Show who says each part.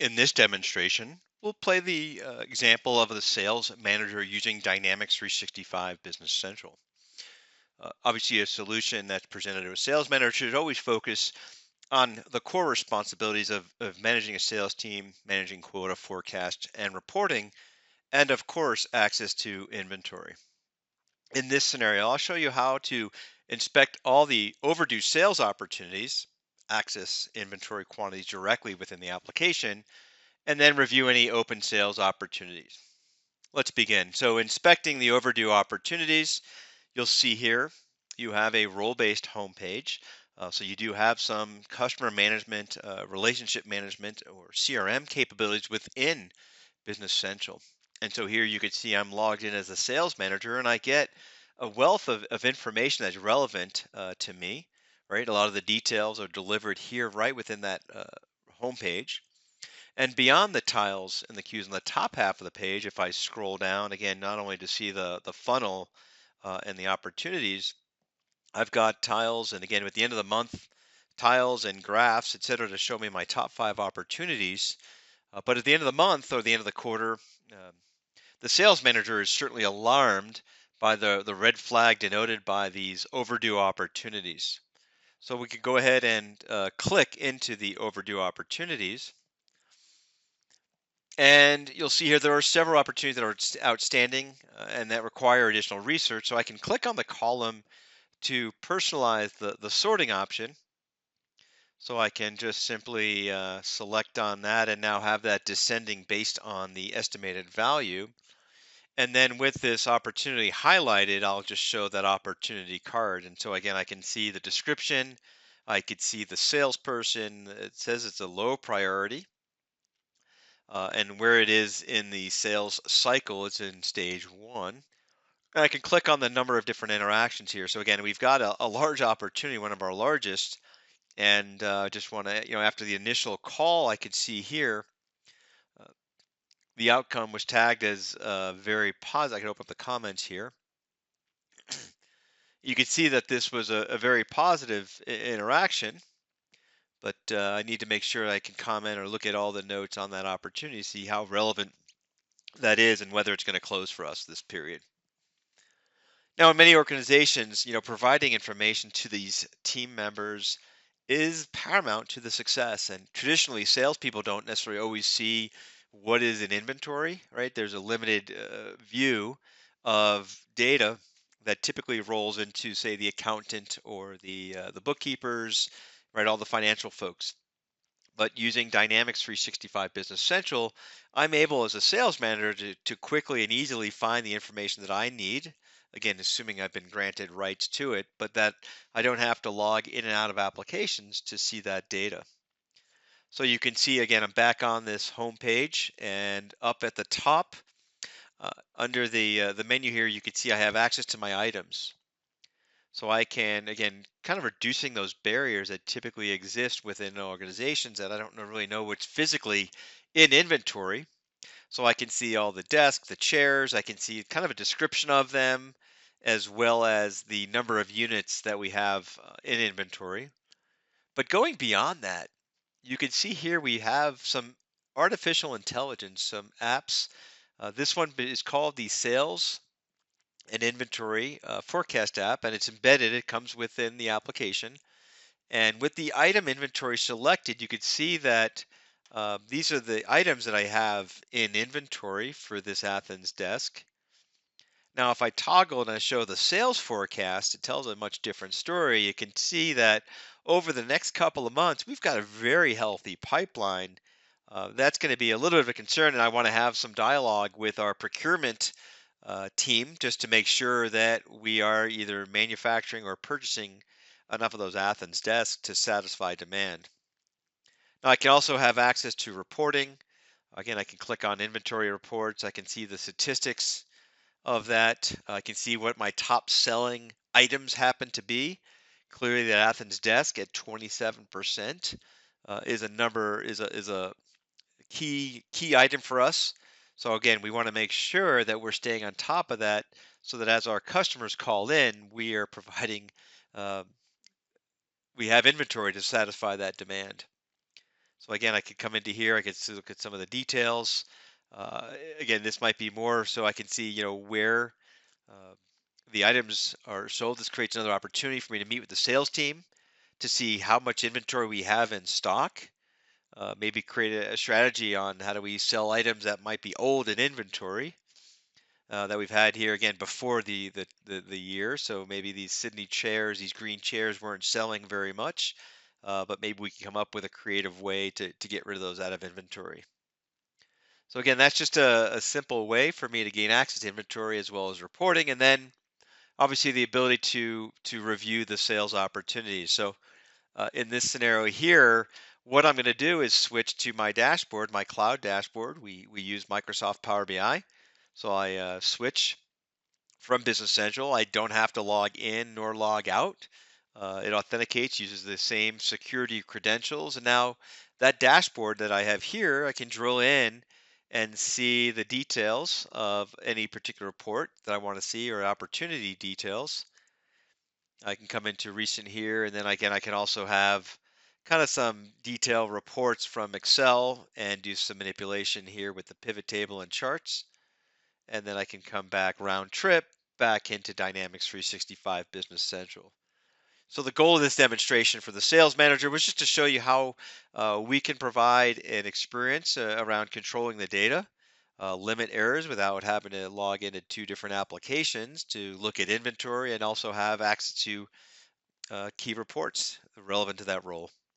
Speaker 1: In this demonstration, we'll play the example of the sales manager using Dynamics 365 Business Central. Obviously, a solution that's presented to a sales manager should always focus on the core responsibilities of managing a sales team, managing quota, forecast, and reporting, and of course, access to inventory. In this scenario, I'll show you how to inspect all the overdue sales opportunities, access inventory quantities directly within the application, and then review any open sales opportunities. Let's begin. So inspecting the overdue opportunities, you'll see here you have a role-based homepage. So you do have some customer management, relationship management, or CRM capabilities within Business Central. And so here you can see I'm logged in as a sales manager and I get a wealth of information that's relevant to me, right? A lot of the details are delivered here right within that homepage. And beyond the tiles and the cues on the top half of the page, if I scroll down again, not only to see the funnel and the opportunities, I've got tiles, and again, at the end of the month, tiles and graphs, et cetera, to show me my top 5 opportunities. But at the end of the month or the end of the quarter, um, the sales manager is certainly alarmed by the red flag denoted by these overdue opportunities. So we could go ahead and click into the overdue opportunities. And you'll see here there are several opportunities that are outstanding and that require additional research. So I can click on the column to personalize the sorting option. So I can just simply select on that and now have that descending based on the estimated value. And then with this opportunity highlighted, I'll just show that opportunity card. And so again, I can see the description. I could see the salesperson. It says it's a low priority. And where it is in the sales cycle, it's in stage one. And I can click on the number of different interactions here. So again, we've got a large opportunity, one of our largest, and just want to, after the initial call, I could see here uh, the outcome was tagged as very positive. I can open up the comments here. You can see that this was a very positive interaction, but I need to make sure I can comment or look at all the notes on that opportunity, see how relevant that is and whether it's going to close for us this period. Now, in many organizations, providing information to these team members is paramount to the success. And traditionally, salespeople don't necessarily always see what is in inventory, right? There's a limited view of data that typically rolls into, say, the accountant or the bookkeepers, right? All the financial folks. But using Dynamics 365 Business Central, I'm able as a sales manager to quickly and easily find the information that I need. Again, assuming I've been granted rights to it, but that I don't have to log in and out of applications to see that data. So you can see again, I'm back on this home page and up at the top under the menu here, you can see I have access to my items. So I can, again, kind of reducing those barriers that typically exist within organizations that I don't really know what's physically in inventory. So I can see all the desks, the chairs, I can see kind of a description of them, as well as the number of units that we have in inventory. But going beyond that, you can see here we have some artificial intelligence, some apps. This one is called the Sales an inventory forecast app, and it's embedded. It comes within the application. And with the item inventory selected, you could see that these are the items that I have in inventory for this Athens desk. Now, if I toggle and I show the sales forecast, it tells a much different story. You can see that over the next couple of months, we've got a very healthy pipeline. That's going to be a little bit of a concern, and I want to have some dialogue with our procurement team just to make sure that we are either manufacturing or purchasing enough of those Athens desks to satisfy demand. Now, I can also have access to reporting. Again, I can click on inventory reports. I can see the statistics of that. I can see what my top selling items happen to be. Clearly, the Athens desk at 27% is a number is a key item for us. So again, we want to make sure that we're staying on top of that, so that as our customers call in, we are providing uh, we have inventory to satisfy that demand. So again, I could come into here, I could look at some of the details. Again, this might be more so I can see, where uh, the items are sold. This creates another opportunity for me to meet with the sales team to see how much inventory we have in stock. Maybe create a strategy on how do we sell items that might be old in inventory that we've had here again before the year. So maybe these Sydney chairs, these green chairs weren't selling very much, but maybe we can come up with a creative way to get rid of those out of inventory. So again, that's just a simple way for me to gain access to inventory as well as reporting, and then obviously the ability to review the sales opportunities. So in this scenario here, what I'm going to do is switch to my dashboard, my cloud dashboard. We use Microsoft Power BI, so I switch from Business Central. I don't have to log in nor log out. It authenticates, uses the same security credentials, and now that dashboard that I have here, I can drill in and see the details of any particular report that I want to see or opportunity details. I can come into recent here, and then again, I can also have kind of some detailed reports from Excel and do some manipulation here with the pivot table and charts. And then I can come back round trip back into Dynamics 365 Business Central. So the goal of this demonstration for the sales manager was just to show you how we can provide an experience around controlling the data, limit errors without having to log into two different applications to look at inventory and also have access to key reports relevant to that role.